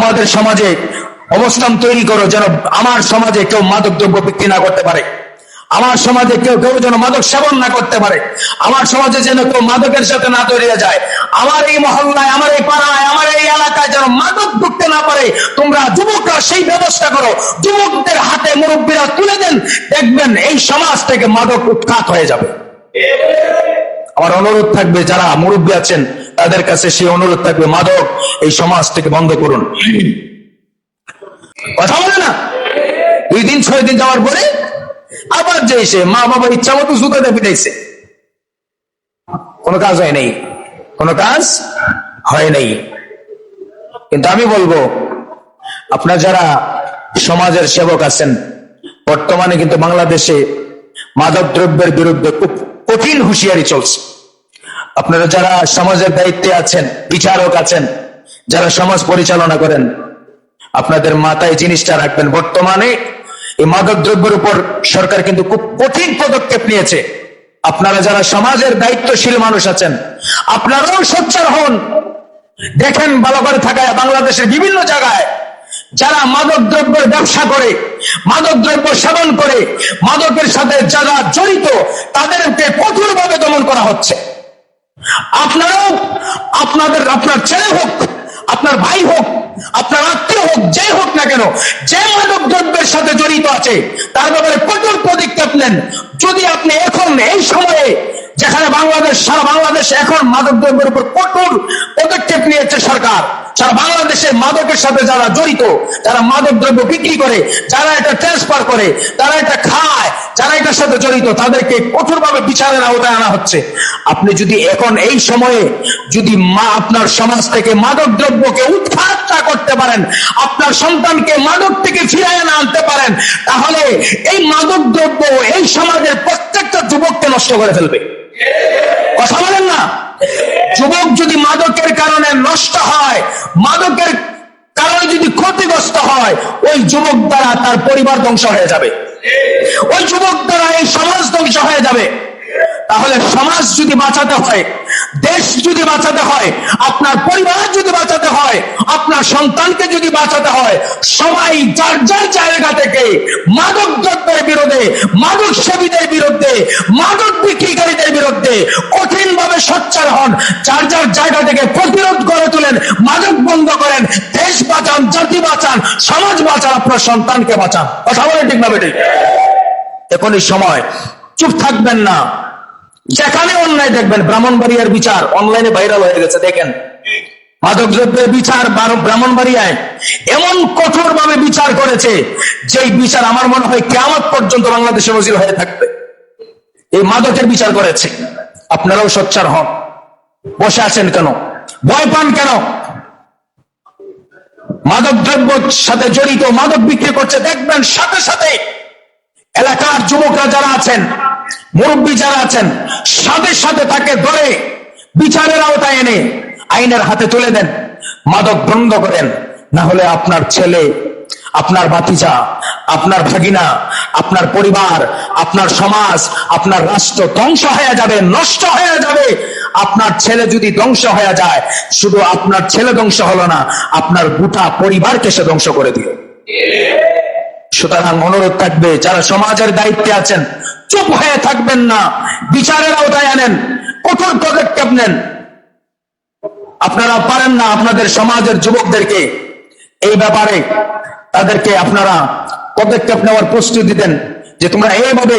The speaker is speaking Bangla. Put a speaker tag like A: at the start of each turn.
A: আমাদের সমাজে অবস্থান তৈরি করো যেন আমার সমাজে কেউ মাদক দ্রব্য বিক্রি না করতে পারে, আমার সমাজে কেউ যেন মাদক সেবন না করতে পারে, আমার সমাজে যেন কেউ মাদকের সাথে না জড়িয়ে যায়, আমার এই মহল্লায়, আমার এই পাড়ায়, আমার এই এলাকায় যেন মাদক ঢুকতে না পারে। তোমরা যুবকরা সেই ব্যবস্থা করো, যুবকদের হাতে মুরব্বীরা তুলে দেন, দেখবেন এই সমাজ থেকে মাদক উৎখাত হয়ে যাবে। আমার অনুরোধ থাকবে, যারা মুরব্বী আছেন তাদের কাছে সেই অনুরোধ থাকবে, মাদক এই সমাজ থেকে বন্ধ করুন। কথা বলে না? 2 দিন 6 দিন যাওয়ার পরে আবার যে এসে মা বাবা ইচ্ছা মতো জুতাতে পিটাইছে, কোনো কাজ হয় নাই, কোনো কাজ হয় নাই। কিন্তু আমি বলবো, আপনারা যারা সমাজের সেবক আছেন, বর্তমানে কিন্তু বাংলাদেশে মাদক দ্রব্যের বিরুদ্ধে খুব কঠিন হুঁশিয়ারি চলছে। আপনারা যারা সমাজের দায়িত্বে আছেন, বিচারক আছেন, যারা সমাজ পরিচালনা করেন, আপনাদের মাথায় জিনিসটা রাখবেন, বর্তমানে এই মাদক দ্রব্যের উপর সরকার কিন্তু খুব কঠিন পদক্ষেপ নিয়েছে। আপনারা যারা সমাজের দায়িত্বশীল মানুষ আছেন, আপনারাও সোচ্চার হন। দেখেন ভালো করে থাকায় বাংলাদেশের বিভিন্ন জায়গায় যারা মাদক দ্রব্যের ব্যবসা করে, মাদক দ্রব্য সেবন করে, মাদকের সাথে যারা জড়িত, তাদেরকে কঠোরভাবে দমন করা হচ্ছে। আপনারাও আপনার ছেলে হোক, আপনার ভাই হোক, আপনার আত্মীয় হোক, যে হোক না কেন, যে মাদক দ্রব্যের সাথে জড়িত আছে তার ব্যাপারে কঠোর পদক্ষেপ নেন। যদি আপনি এখন এই সময়ে, যেখানে সারা বাংলাদেশ এখন মাদক দ্রব্যের উপর কঠোর পদক্ষেপ নিয়েছে সরকার, সারা বাংলাদেশে মাদকের সাথে যারা জড়িত, যারা মাদক দ্রব্য বিক্রি করে, যারা এটা ট্রান্সফার করে, যারা এটা খায়, যারা এটার সাথে জড়িত, তাদেরকে কঠোরভাবে বিচারের আওতায় আনা হচ্ছে। আপনি যদি এখন এই সময়ে যদি আপনার সমাজ থেকে মাদক দ্রব্যকে উৎখাত না করতে পারেন, আপনার সন্তানকে মাদক থেকে ফিরিয়ে না আনতে পারেন, তাহলে এই মাদক দ্রব্য এই সমাজের প্রত্যেকটা যুবককে নষ্ট করে ফেলবে। কথা বলেন না? যুবক যদি মাদকের কারণে নষ্ট হয়, মাদকের কারণে যদি ক্ষতিগ্রস্ত হয়, ওই যুবক দ্বারা তার পরিবার ধ্বংস হয়ে যাবে, ওই যুবক দ্বারা এই সমাজ ধ্বংস হয়ে যাবে। তাহলে সমাজ যদি বাঁচাতে হয়, দেশ যদি বাঁচাতে হয়, আপনার পরিবার যদি বাঁচাতে হয়, আপনার সন্তানকে যদি বাঁচাতে হয়, সবাই যার যার জায়গা থেকে মাদক দ্রব্যের বিরুদ্ধে, মাদক সেবীদের বিরুদ্ধে, মাদক বিক্রিকারীদের বিরুদ্ধে কঠিনভাবে সোচ্চার হন। যার যার জায়গা থেকে প্রতিরোধ গড়ে তোলেন, মাদক বন্ধ করেন, দেশ বাঁচান, জাতি বাঁচান, সমাজ বাঁচান, আপনার সন্তানকে বাঁচান। কথা বলেন ঠিক না বেঠিক? এখন এই সময় চুপ থাকবেন না। যেখানে অন্যায় দেখবেন, ব্রাহ্মণবাড়িয়ার বিচার অনলাইনে ভাইরাল হয়ে গেছে, দেখেন মাদক দ্রব্যের বিচার ব্রাহ্মণবাড়িয়ায় এমন কঠোর ভাবে বিচার করেছে, যে বিচার আমার মনে হয় কিয়ামত পর্যন্ত বাংলাদেশে নজির হয়ে থাকবে। এই মাদকের বিচার করেছে। আপনারাও সোচ্চার হন। বসে আছেন কেন? ভয় পান কেন? মাদক দ্রব্যের সাথে জড়িত, মাদক বিক্রি করছে, দেখবেন সাথে সাথে এলাকার যুবকরা যারা আছেন, মুরব্বী যারা আছেন, সাথে সাথে তাকে ধরে বিচারের আওতায় এনে আইনের হাতে তুলে দেন, মাদক বন্ধ করেন। না হলে আপনার ছেলে, আপনার ভাতিজা, আপনার ভাগিনা, আপনার পরিবার, আপনার সমাজ, আপনার রাষ্ট্র ধ্বংস হয়ে যাবে, নষ্ট হয়ে যাবে। আপনার ছেলে যদি ধ্বংস হয়ে যায়, শুধু আপনার ছেলে ধ্বংস হলো না, আপনার গোটা পরিবারকে সে ধ্বংস করে দিল। সুতরাং অনুরোধ থাকবে, যারা সমাজের দায়িত্বে আছেন, চুপ হয়ে থাকবেন না, বিচারের আওতায় আনেন, কঠোর পদক্ষেপ নেন। আপনারা পারেন না আপনাদের সমাজের যুবকদেরকে এই ব্যাপারে তাদেরকে আপনারা পদক্ষেপ নেওয়ার প্রস্তুতি দেন, যে তোমরা এইভাবে